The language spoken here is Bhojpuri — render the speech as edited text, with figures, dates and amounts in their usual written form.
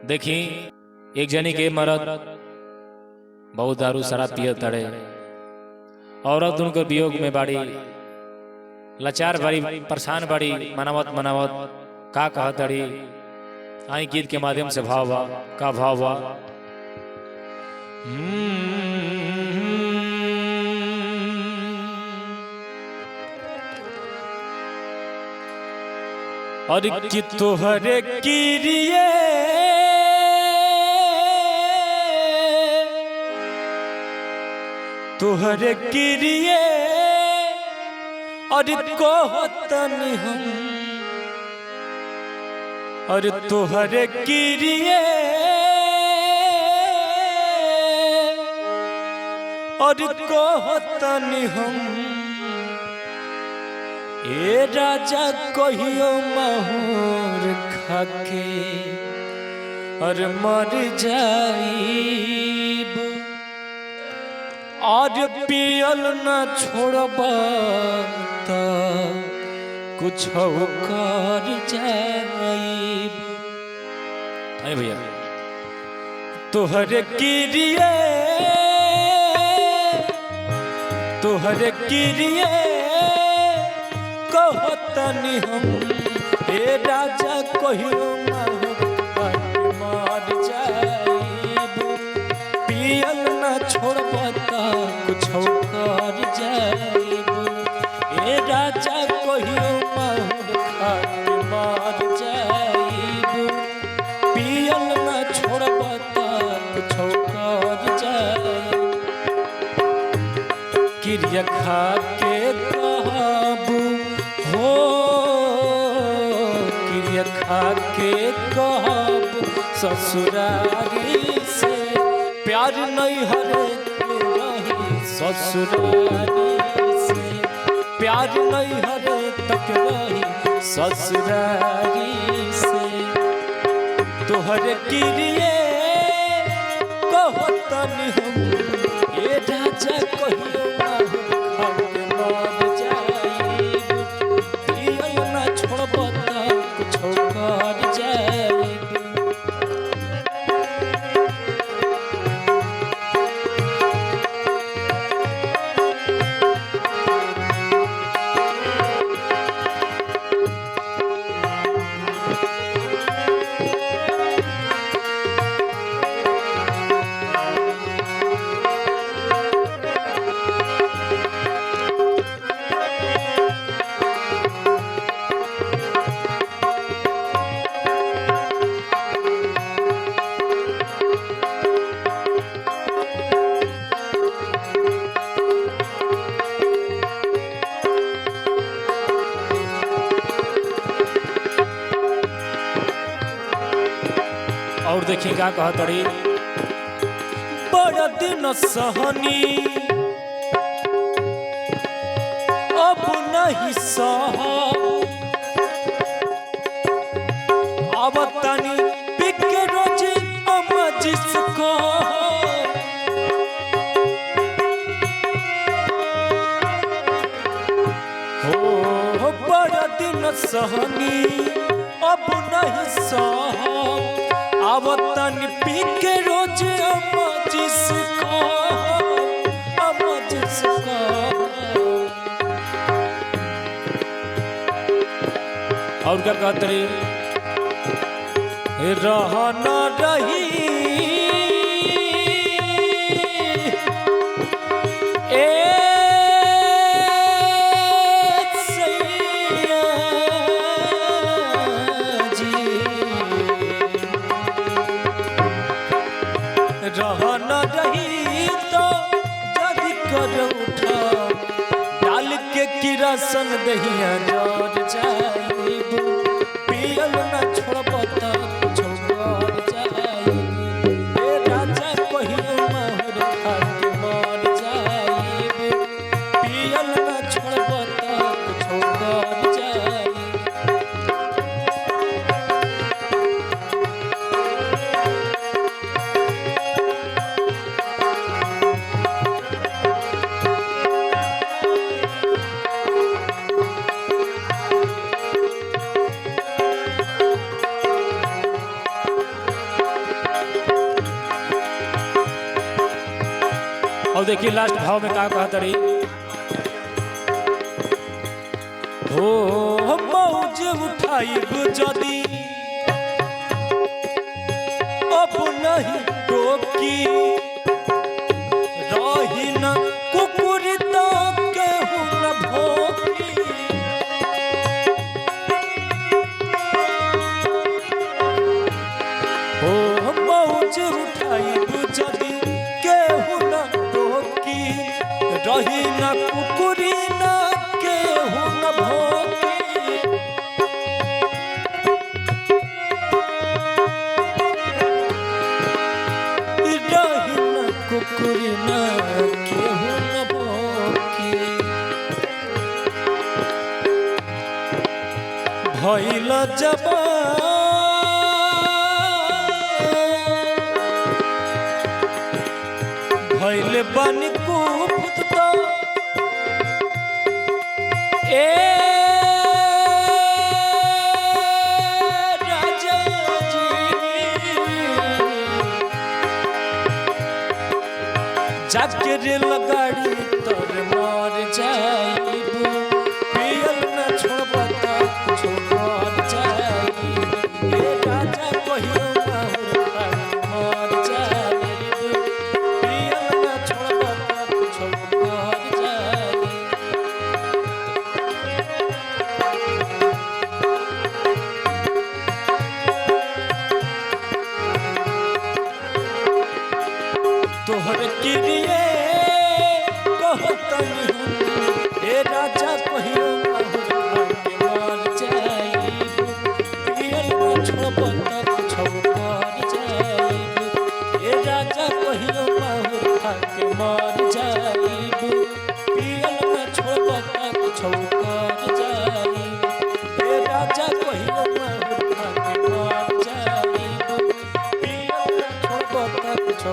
देखी एक जनी के मरद बहुत दारू शराब पिय तड़े, औरत उनके वियोग में बाड़ी, लाचार बाड़ी, परेशान बाड़ी, मनावत मनावत का कह तड़ी। आई गीत के माध्यम से भाव बा, का भाव बा। और कि तोहरे किरिए तोहरे किरिए और कहतनी हम, और तोहरे किरिए और कहतनी हम, ए राजा कहियो माहौर खाके और मर जाइब, और पियल न छोड़बा त कुछ कर जाइब। अरे भैया तोहरे किरिए तोहरे किरिए कहतनी हम, ए राजा कहियो मर जाइब, पियल न छोड़बा त कुछ कर जाइब। ए राजा कहियो मर जाइब, पियल न छोड़बा त कुछ कर जाइब। क्रिया खा के कहबू हो, क्रिया खा के कहब ससुरारी से प्यार नहीं हरे रही, ससुरारी से प्यार नहीं हरे तक रही, ससुरारी से। तोहरे किरिए कहतनी हम, ए राजा कहियो और देखिए क्या कहा तड़ी। बड़ा दिन सहनी अब नहीं सह, अब तनी पिके रोज अम्मा जिसको हो, बड़ा दिन सहनी अब नहीं सह, आवतन पी के रोज अम्मा जिसको, अम्मा जिसको। और क्या कहते रही, रहा न रही ए रहा न रही तो जद कर उठा, डाल के किरासन दहिया जर जाइब, पियल न छोड़बा त कुछ कर जाइब। ए राजा कहियो माहौर खाके मर जाइब, पियल न छोड़बा त कुछ कर जाइब। और देखिए लास्ट भाव में का कहत रही हो मौज उठाइब जदी अब नहीं रोकी रही न कुकुर तो केहू न भोगी हो मौज उठाइब जदी केहू न रोकी रही न कुकुरी न केहू न भोगी रही न कुकुरी न केहू न भोगी भइल जवान भइल बन कुफत तो ए राजा जी जाके रेल गाड़ी तोर मर जाइब पियल न छोड़ब त कुछ मर जाइब ए राजा कहियो ना मर जाइब पियल न छोड़ब त कुछ मर जाइब तोहर किरिए कहतन ए राजा कहियो के मर जाइब पियल न छोड़ब त कुछ मर जाइब ए राजा कहियो के मर जाइब पियल न छोड़ब त कुछ मर जाइब ए राजा कहियो के मर जाइब पियल न छोड़ब त कुछ